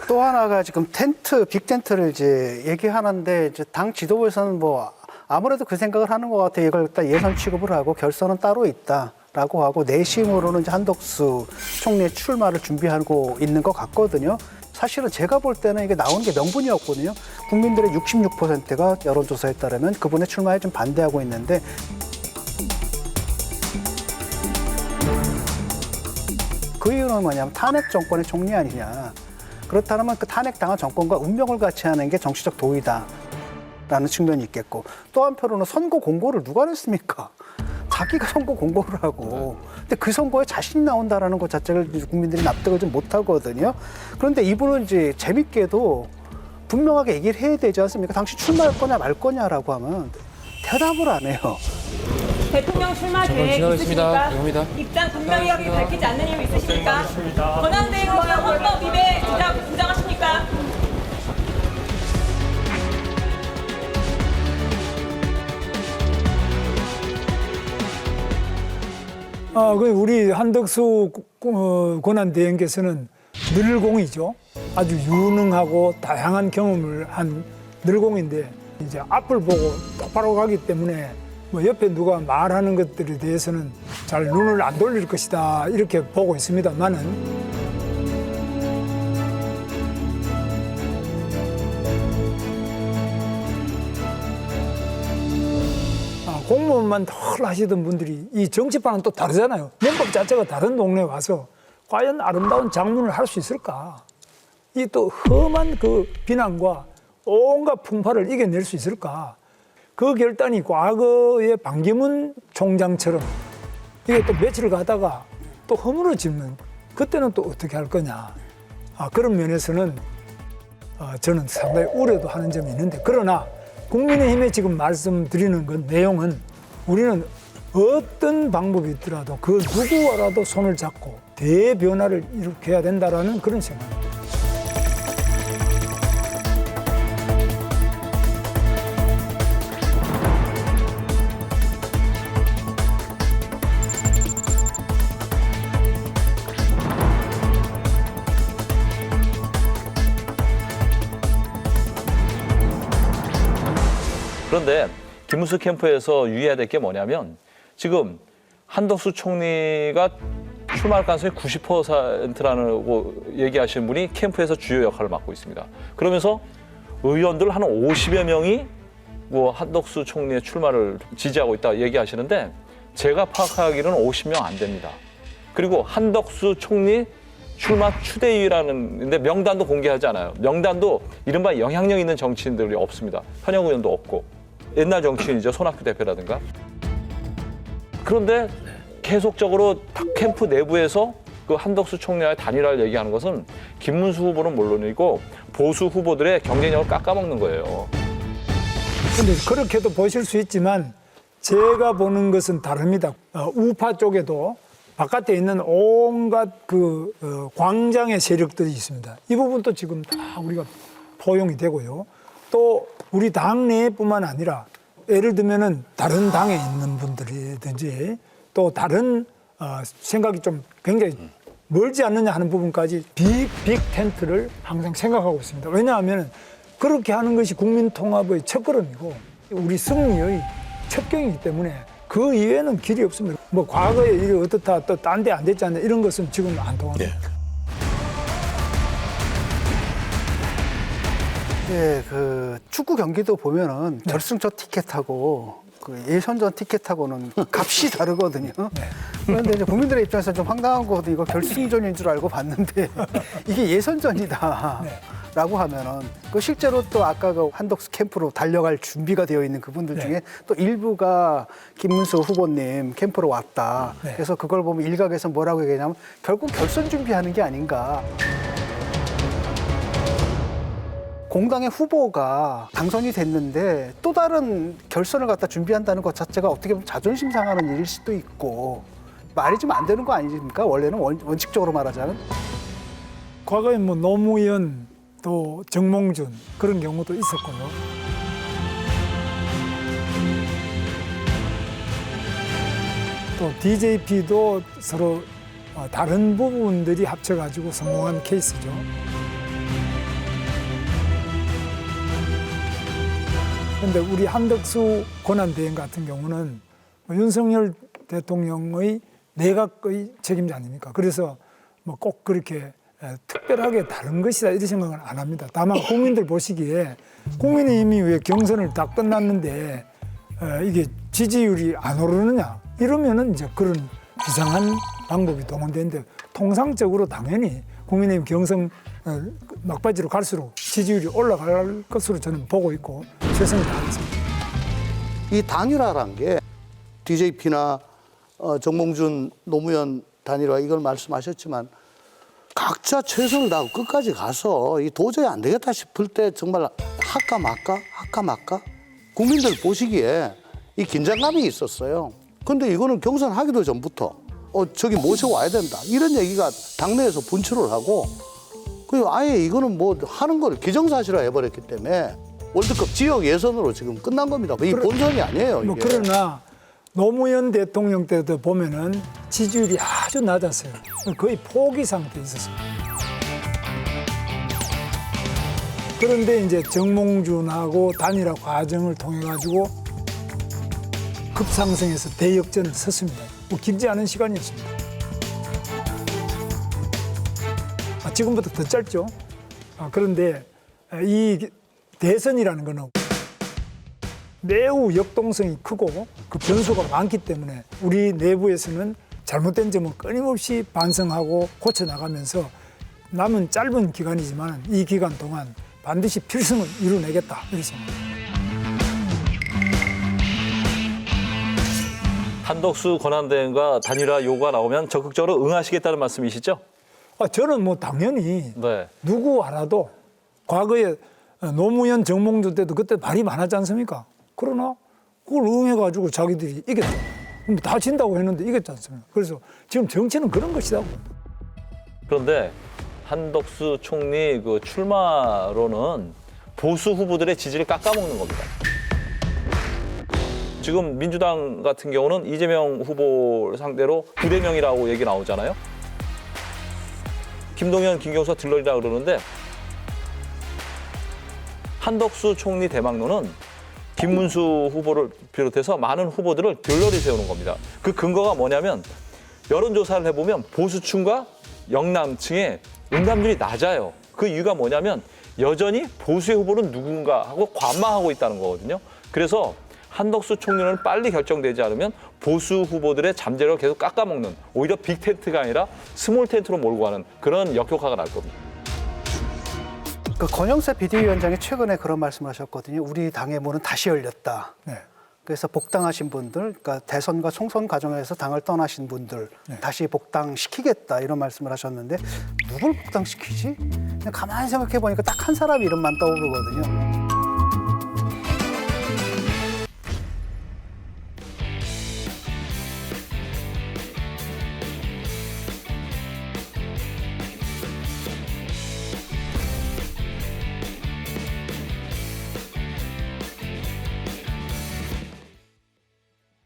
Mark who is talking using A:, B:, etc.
A: 또 하나가 지금 빅텐트를 이제 얘기하는데 이제 당 지도부에서는 뭐 아무래도 그 생각을 하는 것 같아요. 이걸 일단 예선 취급을 하고 결선은 따로 있다라고 하고 내심으로는 이제 한덕수 총리의 출마를 준비하고 있는 것 같거든요. 사실은 제가 볼 때는 이게 나오는 게 명분이었거든요. 국민들의 66%가 여론조사에 따르면 그분의 출마에 좀 반대하고 있는데 그 이유는 뭐냐면 탄핵 정권의 총리 아니냐. 그렇다면 그 탄핵당한 정권과 운명을 같이 하는 게 정치적 도의다라는 측면이 있겠고 또 한편으로는 선거 공고를 누가 냈습니까? 자기가 선거 공고를 하고 근데 그 선거에 자신이 나온다라는 것 자체를 국민들이 납득을 좀 못하거든요. 그런데 이분은 이제 재밌게도 분명하게 얘기를 해야 되지 않습니까? 당시 출마할 거냐 말 거냐라고 하면 대답을 안 해요.
B: 대통령 출마 계획 있으십니까? 입장 분명히 밝히지 않는 이유 있으십니까? 권한대행으로서 헌법 위배 주장하십니까?
C: 우리 한덕수 권한대행께서는 늘공이죠. 아주 유능하고 다양한 경험을 한 늘공인데 이제 앞을 보고 똑바로 가기 때문에 뭐 옆에 누가 말하는 것들에 대해서는 잘 눈을 안 돌릴 것이다 이렇게 보고 있습니다만은 공무원만 덜 하시던 분들이 이 정치판은 또 다르잖아요. 문법 자체가 다른 동네에 와서 과연 아름다운 장문을 할 수 있을까? 이 또 험한 그 비난과 온갖 풍파를 이겨낼 수 있을까? 그 결단이 과거의 반기문 총장처럼 이게 또 며칠 가다가 또 허물어지면 그때는 또 어떻게 할 거냐. 그런 면에서는 저는 상당히 우려도 하는 점이 있는데 그러나 국민의힘에 지금 말씀드리는 건 내용은 우리는 어떤 방법이 있더라도 그 누구와라도 손을 잡고 대변화를 일으켜야 된다라는 그런 생각입니다.
D: 그런데 김문수 캠프에서 유의해야 될 게 뭐냐면 지금 한덕수 총리가 출마할 가능성이 90%라고 얘기하시는 분이 캠프에서 주요 역할을 맡고 있습니다. 그러면서 의원들 한 50여 명이 뭐 한덕수 총리의 출마를 지지하고 있다 얘기하시는데 제가 파악하기로는 50명 안 됩니다. 그리고 한덕수 총리 출마 추대위라는데 명단도 공개하지 않아요. 명단도 이른바 영향력 있는 정치인들이 없습니다. 현역 의원도 없고 옛날 정치인이죠. 손학규 대표라든가. 그런데 계속적으로 캠프 내부에서 그 한덕수 총리와의 단일화를 얘기하는 것은 김문수 후보는 물론이고 보수 후보들의 경쟁력을 깎아먹는 거예요.
C: 근데 그렇게도 보실 수 있지만 제가 보는 것은 다릅니다. 우파 쪽에도 바깥에 있는 온갖 광장의 세력들이 있습니다. 이 부분도 지금 다 우리가 포용이 되고요. 또 우리 당 내뿐만 아니라 예를 들면은 다른 당에 있는 분들이든지 또 다른 생각이 좀 굉장히 멀지 않느냐 하는 부분까지 빅 텐트를 항상 생각하고 있습니다. 왜냐하면 그렇게 하는 것이 국민 통합의 첫걸음이고 우리 승리의 첩경이기 때문에 그 이외에는 길이 없습니다. 뭐 과거에 이게 어떻다 또 딴 데 안 됐지 않냐 이런 것은 지금 안 통합니다.
A: 예, 그 축구 경기도 보면은 결승전 티켓하고 그 예선전 티켓하고는 값이 다르거든요. 그런데 이제 국민들의 입장에서 좀 황당한 거거든요. 이거 결승전인 줄 알고 봤는데 이게 예선전이다라고 하면은 그 실제로 또 아까 그 한덕수 캠프로 달려갈 준비가 되어 있는 그분들 중에 또 일부가 김문수 후보님 캠프로 왔다. 그래서 그걸 보면 일각에서 뭐라고 얘기하냐면 결국 결선 준비하는 게 아닌가. 공당의 후보가 당선이 됐는데 또 다른 결선을 갖다 준비한다는 것 자체가 어떻게 보면 자존심 상하는 일일 수도 있고 말이 좀 안 되는 거 아닙니까? 원래는 원칙적으로 말하자면.
C: 과거에 뭐 노무현 또 정몽준 그런 경우도 있었고요. 또 DJP도 서로 다른 부분들이 합쳐가지고 성공한 케이스죠. 그런데 우리 한덕수 권한대행 같은 경우는 윤석열 대통령의 내각의 책임자 아닙니까? 그래서 뭐 꼭 그렇게 특별하게 다른 것이다 이런 생각은 안 합니다. 다만 국민들 보시기에 국민의힘이 왜 경선을 다 끝났는데 이게 지지율이 안 오르느냐 이러면은 이제 그런 비상한 방법이 동원되는데 통상적으로 당연히 국민의힘 경선 막바지로 갈수록 지지율이 올라갈 것으로 저는 보고 있고 최선을 다하겠습니다.
E: 이 단일화란 게 DJP나 정몽준 노무현 단일화 이걸 말씀하셨지만 각자 최선을 다하고 끝까지 가서 이 도저히 안 되겠다 싶을 때 정말 할까 말까 국민들 보시기에 이 긴장감이 있었어요. 근데 이거는 경선하기도 전부터 저기 모시고 와야 된다 이런 얘기가 당내에서 분출을 하고 그리고 아예 이거는 뭐 하는 걸 기정사실화 해버렸기 때문에 월드컵 지역 예선으로 지금 끝난 겁니다. 이 본선이 아니에요.
C: 뭐
E: 이게.
C: 그러나 노무현 대통령 때도 보면은 지지율이 아주 낮았어요. 거의 포기 상태에 있었습니다. 그런데 이제 정몽준하고 단일화 과정을 통해 가지고 급상승해서 대역전을 섰습니다. 뭐 길지 않은 시간이었습니다. 지금부터 더 짧죠. 그런데 이 대선이라는 거는 매우 역동성이 크고 그 변수가 많기 때문에 우리 내부에서는 잘못된 점은 끊임없이 반성하고 고쳐나가면서 남은 짧은 기간이지만 이 기간 동안 반드시 필승을 이뤄내겠다 이렇게 생각합니다.
D: 한덕수 권한대행과 단일화 요구가 나오면 적극적으로 응하시겠다는 말씀이시죠?
C: 저는 뭐 당연히
D: 네.
C: 누구 알아도 과거에 노무현 정몽준 때도 그때 말이 많았지 않습니까? 그러나 그걸 응해가지고 자기들이 이겼다. 다 진다고 했는데 이겼지 않습니까? 그래서 지금 정치는 그런 것이라고.
D: 그런데 한덕수 총리 그 출마로는 보수 후보들의 지지를 깎아먹는 겁니다. 지금 민주당 같은 경우는 이재명 후보 상대로 부대명이라고 얘기 나오잖아요. 김동연, 김경수가 들러리라고 그러는데 한덕수 총리 대망론은 김문수 후보를 비롯해서 많은 후보들을 들러리 세우는 겁니다. 그 근거가 뭐냐면 여론조사를 해보면 보수층과 영남층의 응답률이 낮아요. 그 이유가 뭐냐면 여전히 보수의 후보는 누군가 하고 관망하고 있다는 거거든요. 그래서 한덕수 총리는 빨리 결정되지 않으면 보수 후보들의 잠재력을 계속 깎아먹는 오히려 빅텐트가 아니라 스몰 텐트로 몰고 가는 그런 역효과가 날 겁니다.
A: 그 권영세 비대위원장이 최근에 그런 말씀하셨거든요. 우리 당의 문은 다시 열렸다.
C: 네.
A: 그래서 복당하신 분들, 그러니까 대선과 총선 과정에서 당을 떠나신 분들 다시 복당시키겠다 이런 말씀을 하셨는데 누굴 복당시키지? 그냥 가만히 생각해 보니까 딱 한 사람 이름만 떠오르거든요.